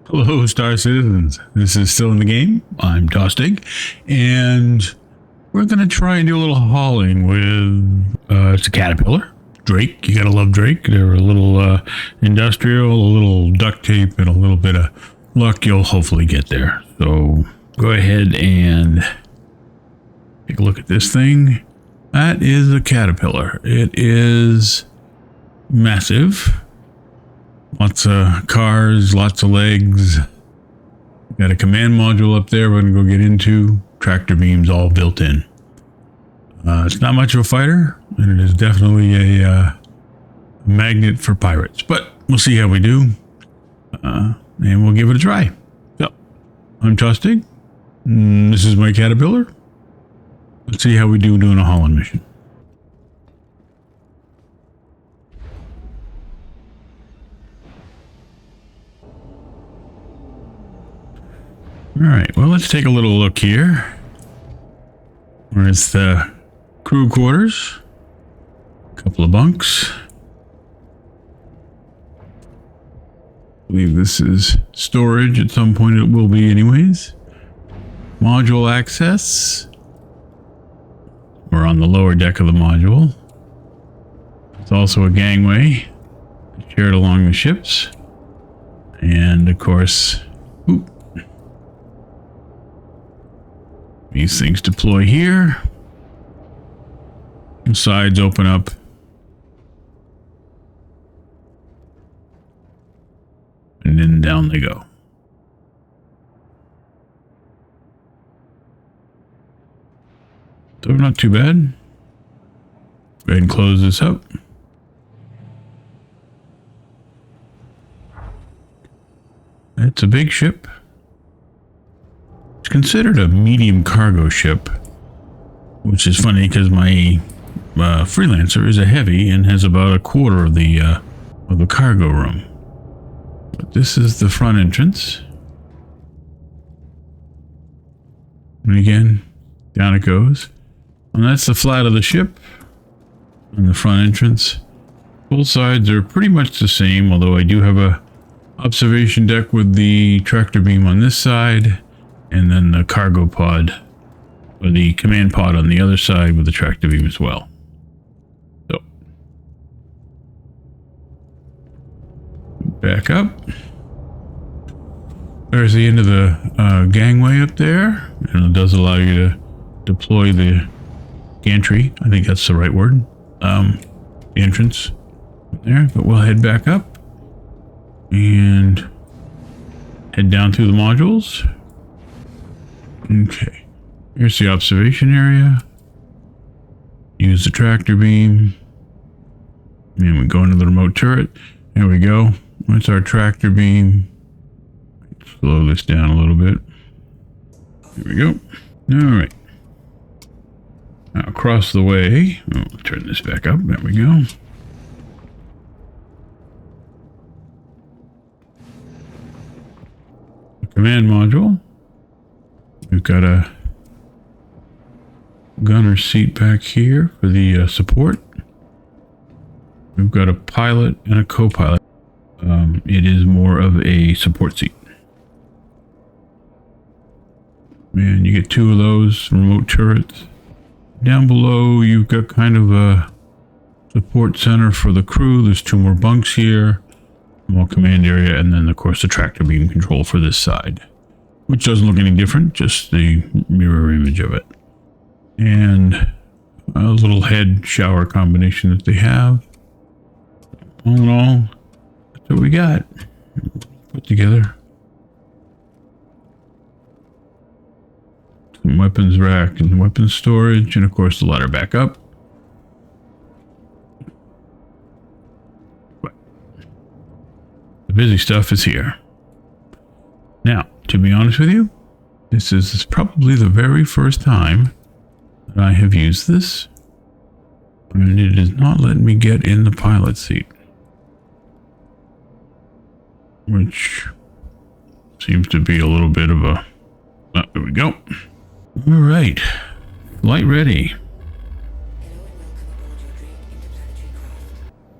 Hello, Star Citizens. This is Still in the Game. I'm Tostig, and we're going to try and do a little hauling with, it's a Caterpillar. Drake, you gotta love Drake. They're a little industrial, a little duct tape, and a little bit of luck. You'll hopefully get there. So go ahead and take a look at this thing. That is a Caterpillar. It is massive. Lots of cars, lots of legs. Got a command module up there we're going to go get into. Tractor beams all built in. It's not much of a fighter, and it is definitely a magnet for pirates. But we'll see how we do, and we'll give it a try. So, I'm Tostig. This is my Caterpillar. Let's see how we do doing a hauling mission. Alright, well, let's take a little look here. Where's the crew quarters? A couple of bunks. I believe this is storage. At some point it will be anyways. Module access. We're on the lower deck of the module. It's also a gangway shared along the ships. And of course, these things deploy here. The sides open up. And then down they go. So not too bad. Go ahead and close this up. It's a big ship. It's considered a medium cargo ship, which is funny because my freelancer is a heavy and has about a quarter of the cargo room. But this is the front entrance. And again, down it goes. And that's the flat of the ship and the front entrance. Both sides are pretty much the same, although I do have a observation deck with the tractor beam on this side, and then the cargo pod, or the command pod on the other side with the tractor beam as well. So, back up. There's the end of the gangway up there, and it does allow you to deploy the gantry. I think that's the right word. The entrance there, but we'll head back up and head down through the modules. Okay, here's the observation area. Use the tractor beam. And we go into the remote turret. There we go. That's our tractor beam. Slow this down a little bit. There we go. All right. Now across the way. Oh, turn this back up. There we go. The command module. We've got a gunner seat back here for the support. We've got a pilot and a co-pilot. It is more of a support seat. And you get two of those remote turrets. Down below, you've got kind of a support center for the crew. There's two more bunks here, more command area, and then of course the tractor beam control for this side, which doesn't look any different, just the mirror image of it. And a little head shower combination that they have. All in all, that's what we got put together. Some weapons rack and weapons storage, and of course the ladder back up. But the busy stuff is here. Now, to be honest with you, this is probably the very first time that I have used this, and it is not letting me get in the pilot seat, which seems to be a little bit of a... Oh, there we go. All right, light ready.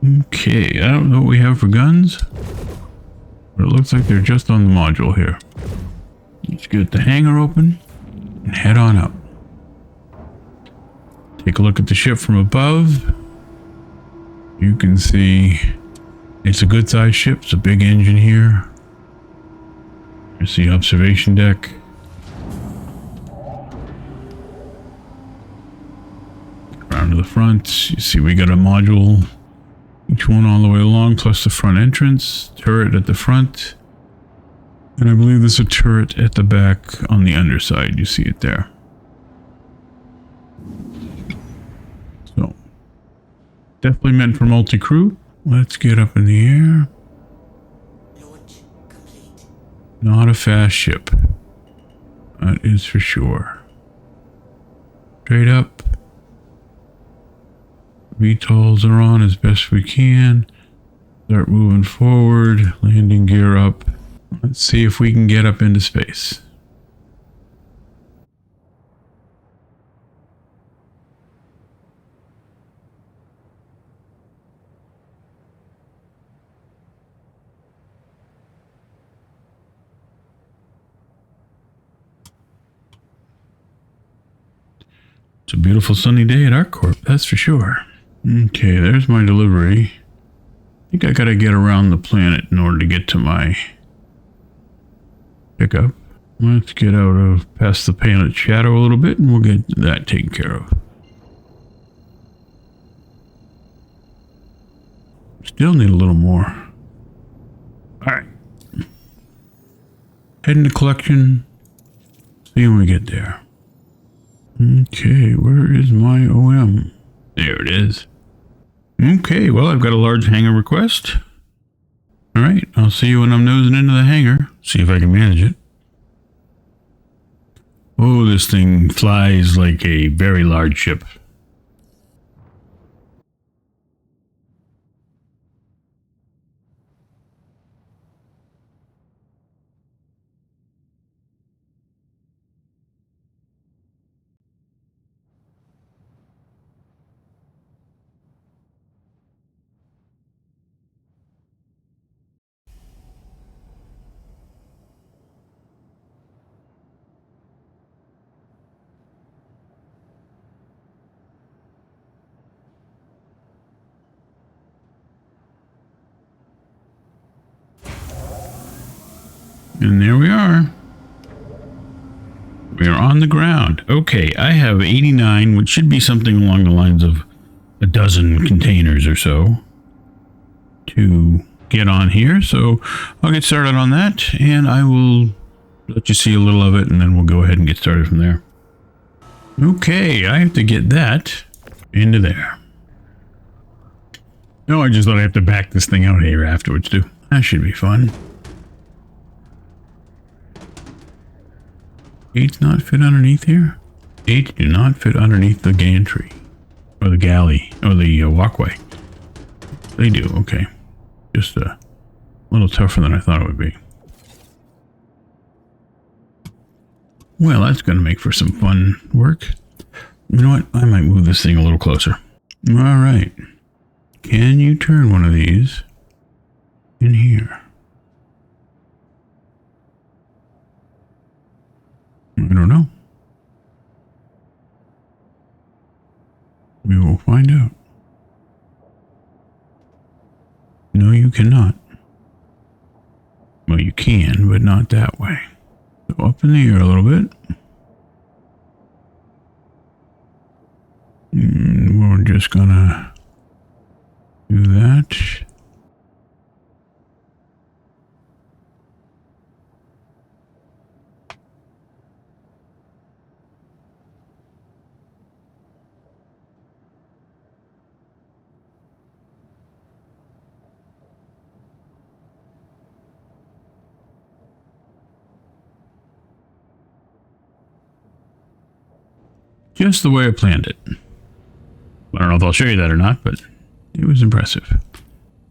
Okay, I don't know what we have for guns. But it looks like they're just on the module here. Let's get the hangar open and head on up. Take a look at the ship from above. You can see it's a good sized ship. It's a big engine here. There's the observation deck. Around to the front. You see we got a module. Each one all the way along, plus the front entrance. Turret at the front. And I believe there's a turret at the back on the underside. You see it there. So, definitely meant for multi-crew. Let's get up in the air. Launch complete. Not a fast ship. That is for sure. Straight up. VTOLs are on as best we can. Start moving forward. Landing gear up. Let's see if we can get up into space. It's a beautiful sunny day at ArcCorp, that's for sure. Okay, there's my delivery. I think I gotta get around the planet in order to get to my pickup. Let's get out of past the planet shadow a little bit and we'll get that taken care of. Still need a little more. Alright. Heading to collection. See when we get there. Okay, where is my OM? There it is. Okay, well, I've got a large hangar request. All right, I'll see you when I'm nosing into the hangar. See if I can manage it. Oh, this thing flies like a very large ship. And there we are. We are on the ground. Okay, I have 89, which should be something along the lines of a dozen containers or so to get on here. So I'll get started on that and I will let you see a little of it and then we'll go ahead and get started from there. Okay, I have to get that into there. No, I just thought I have to back this thing out here afterwards too. That should be fun. 8's not fit underneath here? 8 do not fit underneath the gantry. Or the galley. Or the walkway. They do, okay. Just a little tougher than I thought it would be. Well, that's going to make for some fun work. You know what? I might move this thing a little closer. Alright. Can you turn one of these in here? I don't know. We will find out. No, you cannot. Well, you can, but not that way. So up in the air a little bit. And we're just gonna do that. Just the way I planned it. I don't know if I'll show you that or not, but it was impressive.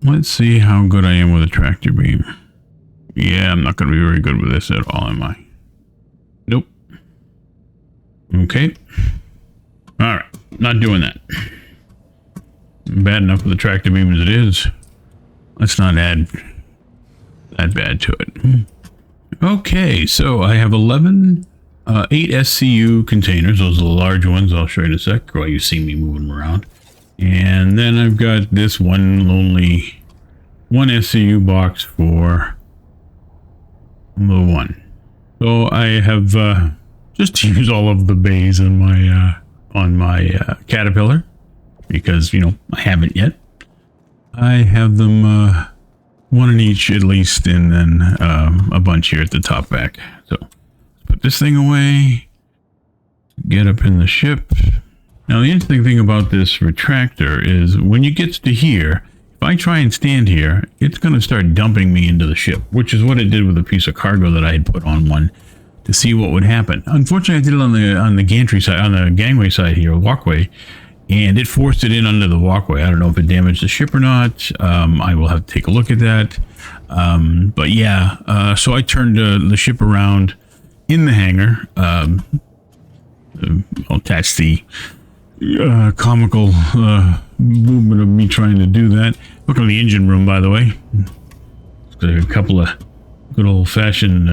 Let's see how good I am with a tractor beam. Yeah, I'm not going to be very good with this at all, am I? Nope. Okay. Alright, not doing that. Bad enough with the tractor beam as it is. Let's not add that bad to it. Okay, so I have 8 SCU containers. Those are the large ones. I'll show you in a sec while you see me moving them around. And then I've got this one SCU box for the one. So I have just used all of the bays in my on my Caterpillar because, you know, I haven't yet. I have them one in each at least, and then a bunch here at the top back. So put this thing away, get up in the ship. Now the interesting thing about this retractor is when you get to here, if I try and stand here, it's going to start dumping me into the ship, which is what it did with a piece of cargo that I had put on one to see what would happen. Unfortunately, I did it on the gantry side, on the gangway side here, walkway, and it forced it in under the walkway. I don't know if it damaged the ship or not. I will have to take a look at that. But yeah, so I turned the ship around in the hangar. I'll attach the comical movement of me trying to do that. Look at the engine room, by the way. There's a couple of good old-fashioned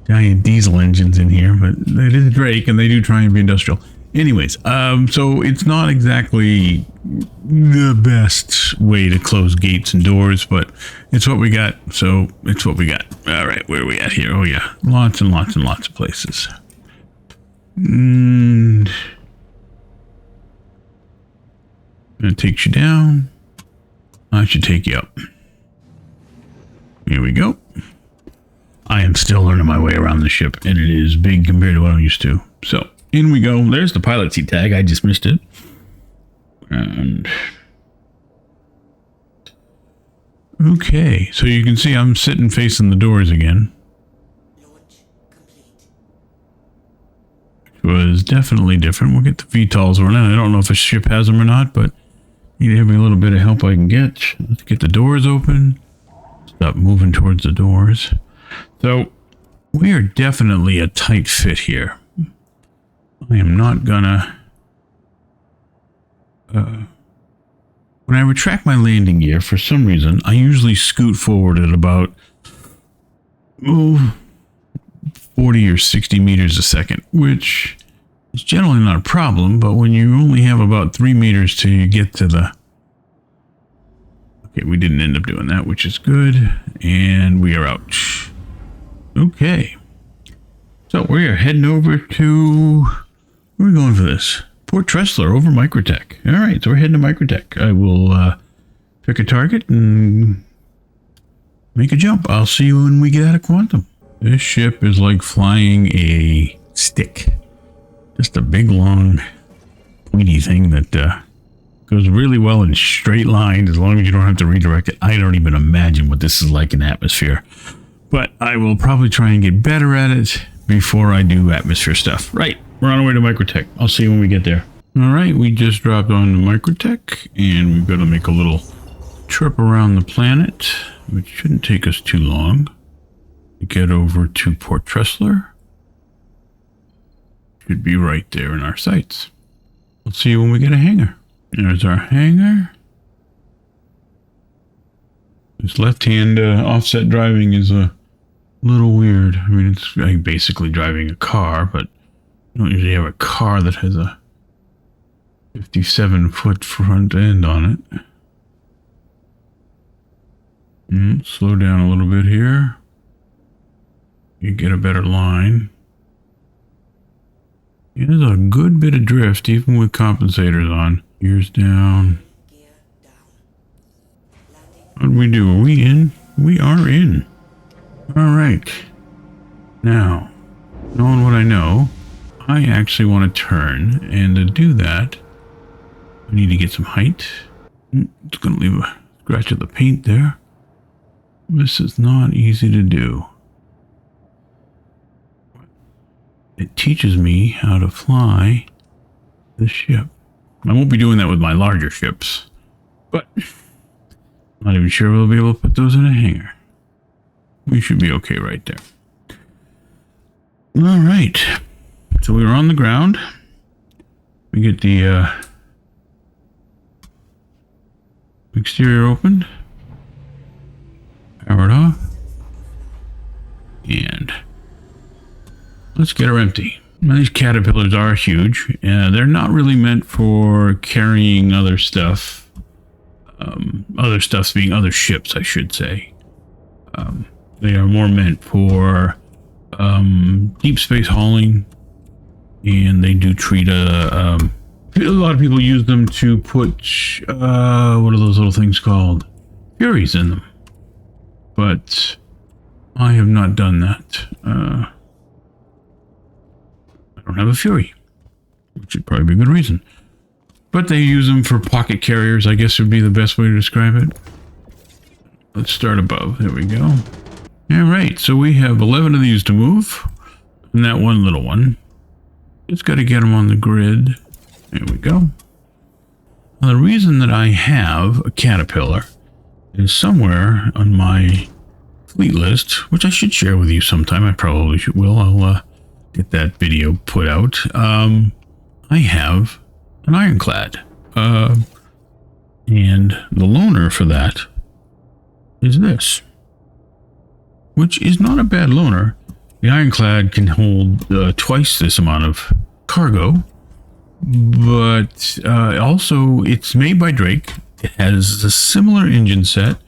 giant diesel engines in here, but it is Drake, and they do try and be industrial. Anyways, so it's not exactly the best way to close gates and doors, but it's what we got. So it's what we got. All right, where are we at here? Oh yeah, lots and lots and lots of places. And that takes you down. I should take you up. Here we go. I am still learning my way around the ship, and it is big compared to what I'm used to. So in we go. There's the pilot seat tag. I just missed it. And okay, so you can see I'm sitting facing the doors again. Launch complete. It was definitely different. We'll get the VTOLs running. I don't know if a ship has them or not, but you need to have me a little bit of help I can get. Let's get the doors open. Stop moving towards the doors. So we are definitely a tight fit here. I am not gonna... when I retract my landing gear, for some reason, I usually scoot forward at about 40 or 60 meters a second, which is generally not a problem, but when you only have about 3 meters till you get to the... Okay, we didn't end up doing that, which is good, and we are out. Okay. So we are heading over to... Where are we going for this? Port Tressler over Microtech. All right, so we're heading to Microtech. I will pick a target and make a jump. I'll see you when we get out of Quantum. This ship is like flying a stick. Just a big, long, pointy thing that goes really well in straight lines as long as you don't have to redirect it. I don't even imagine what this is like in atmosphere. But I will probably try and get better at it before I do atmosphere stuff. Right. We're on our way to Microtech. I'll see you when we get there. All right, we just dropped on to Microtech, and we've got to make a little trip around the planet, which shouldn't take us too long. To get over to Port Tressler. Should be right there in our sights. We'll see you when we get a hangar. There's our hangar. This left-hand offset driving is a little weird. I mean, it's like basically driving a car, but you don't usually have a car that has a 57-foot front end on it. Slow down a little bit here. You get a better line. Yeah, there's a good bit of drift, even with compensators on. Gears down. Gear down. What do we do? Are we in? We are in. All right. Now, knowing what I know, I actually want to turn, and to do that, I need to get some height. It's going to leave a scratch of the paint there. This is not easy to do. It teaches me how to fly the ship. I won't be doing that with my larger ships, but I'm not even sure we'll be able to put those in a hangar. We should be okay right there. All right. So we were on the ground. We get the exterior opened. Power it off. Let's get her empty. Now, these caterpillars are huge, and they're not really meant for carrying other stuff. Other stuffs being other ships, I should say. They are more meant for deep space hauling, and they do treat a lot of people use them to put what are those little things called? Furies in them. But I have not done that. I don't have a Fury, which would probably be a good reason. But they use them for pocket carriers, I guess would be the best way to describe it. Let's start above. There we go. All right, so we have 11 of these to move, and that one little one. Just got to get them on the grid. There we go. Now, the reason that I have a caterpillar is somewhere on my fleet list, which I should share with you sometime. I probably will. I'll get that video put out. I have an ironclad, and the loaner for that is this, which is not a bad loaner. The ironclad can hold twice this amount of cargo, but also it's made by Drake. It has a similar engine set.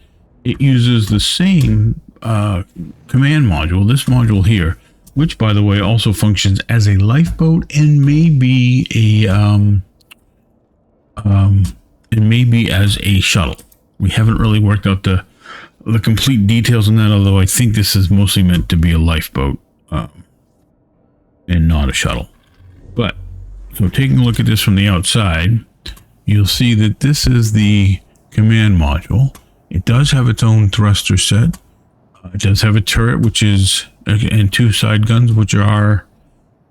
It uses the same command module, this module here, which, by the way, also functions as a lifeboat and maybe as a shuttle. We haven't really worked out the complete details on that, although I think this is mostly meant to be a lifeboat and not a shuttle. But so taking a look at this from the outside, you'll see that this is the command module. It does have its own thruster set. It does have a turret, which is, and two side guns, which are,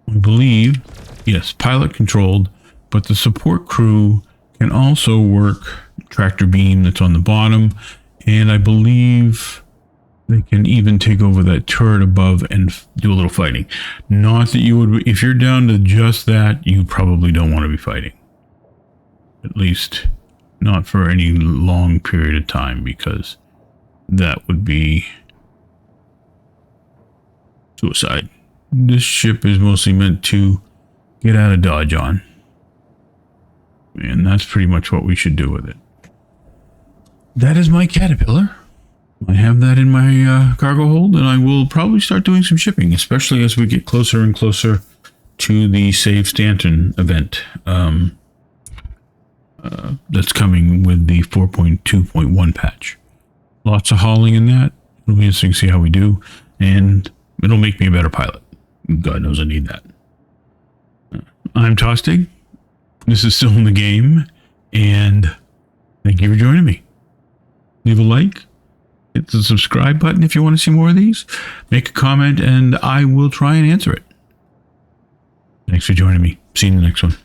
I believe, yes, pilot controlled, but the support crew can also work tractor beam that's on the bottom, and I believe they can even take over that turret above and do a little fighting. Not that you would, if you're down to just that, you probably don't want to be fighting. At least not for any long period of time, because that would be suicide. This ship is mostly meant to get out of dodge on. And that's pretty much what we should do with it. That is my caterpillar. I have that in my cargo hold, and I will probably start doing some shipping, especially as we get closer and closer to the Save Stanton event that's coming with the 4.2.1 patch. Lots of hauling in that. It'll be interesting to see how we do, and it'll make me a better pilot. God knows I need that. I'm Tostig. This is Still in the Game, and thank you for joining me. Leave a like, hit the subscribe button if you want to see more of these, make a comment, and I will try and answer it. Thanks for joining me. See you in the next one.